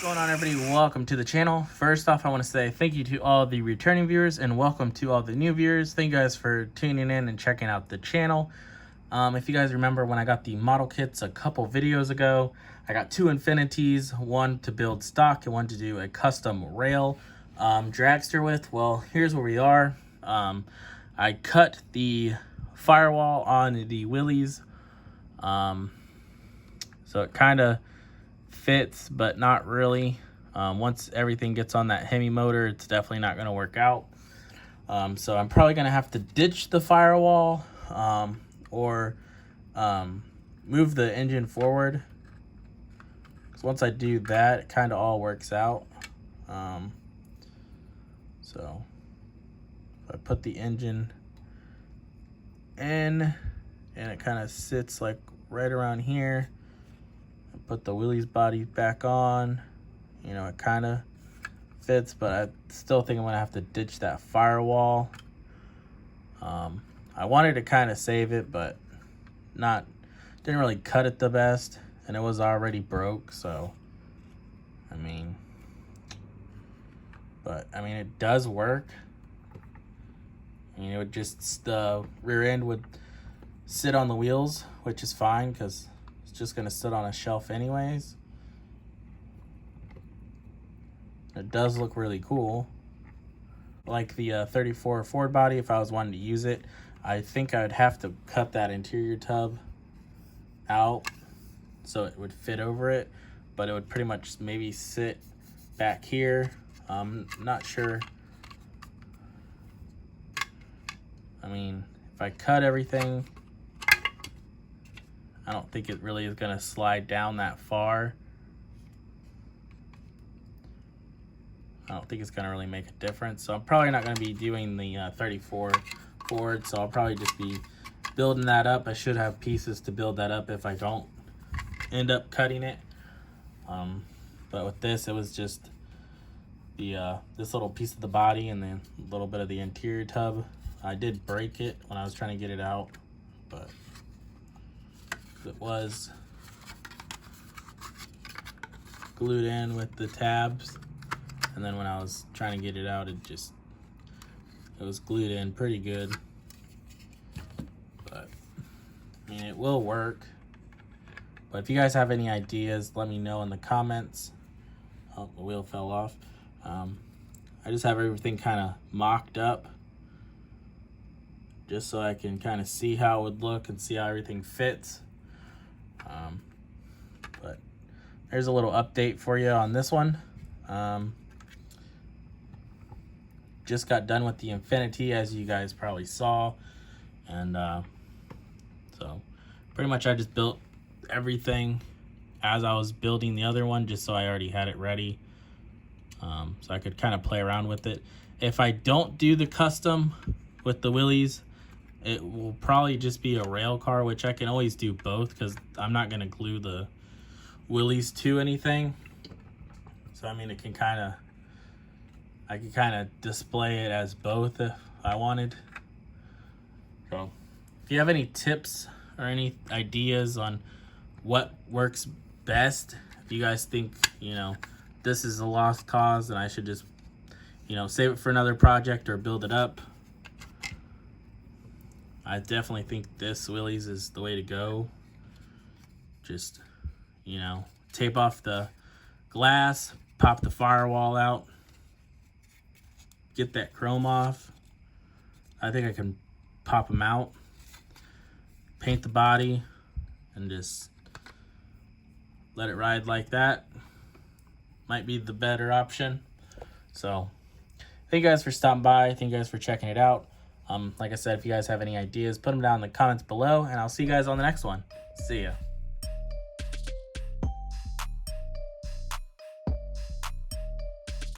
Going on, everybody? Welcome to the channel. First off, I want to say thank you to all the returning viewers and welcome to all the new viewers. Thank you guys for tuning in and checking out the channel. If you guys remember when I got the model kits a couple videos ago, I got two Infinities, one to build stock and one to do a custom rail dragster with. Well, here's where we are. I cut the firewall on the Willys, so it kind of fits, but not really. Once everything gets on that Hemi motor, it's definitely not going to work out. So I'm probably going to have to ditch the firewall or move the engine forward. So once I do that, it kind of all works out. So if I put the engine in and it kind of sits like right around here, put the Willys body back on, you know, it kind of fits, but I still think I'm gonna have to ditch that firewall. I wanted to kind of save it, but didn't really cut it the best, and it was already broke, so I mean, it does work. I mean, it would just, the rear end would sit on the wheels, which is fine because just gonna sit on a shelf anyways. It does look really cool. Like the 34 Ford body, if I was wanting to use it, I think I would have to cut that interior tub out so it would fit over it, but it would pretty much maybe sit back here. I'm not sure. I mean, if I cut everything, I don't think it really is going to slide down that far. I don't think it's going to really make a difference. So I'm probably not going to be doing the 34 Ford. So I'll probably just be building that up. I should have pieces to build that up if I don't end up cutting it. But with this, it was just the this little piece of the body and then a little bit of the interior tub. I did break it when I was trying to get it out, but it was glued in with the tabs, and then when I was trying to get it out, it was glued in pretty good. But I mean, it will work. But if you guys have any ideas, let me know in the comments. Oh, the wheel fell off. I just have everything kind of mocked up just so I can kind of see how it would look and see how everything fits. But there's a little update for you on this one. Just got done with the Infinity, as you guys probably saw, and so pretty much I just built everything as I was building the other one, just so I already had it ready, so I could kind of play around with it. If I don't do the custom with the Willys, it will probably just be a rail car, which I can always do both because I'm not going to glue the Willys to anything. So, I mean, I can kind of display it as both if I wanted. So, if you have any tips or any ideas on what works best, if you guys think, you know, this is a lost cause and I should just, you know, save it for another project or build it up, I definitely think this Willys is the way to go. Just, you know, tape off the glass, pop the firewall out, get that chrome off. I think I can pop them out, paint the body, and just let it ride like that. Might be the better option. So, thank you guys for stopping by. Thank you guys for checking it out. Like I said, if you guys have any ideas, put them down in the comments below, and I'll see you guys on the next one. See ya.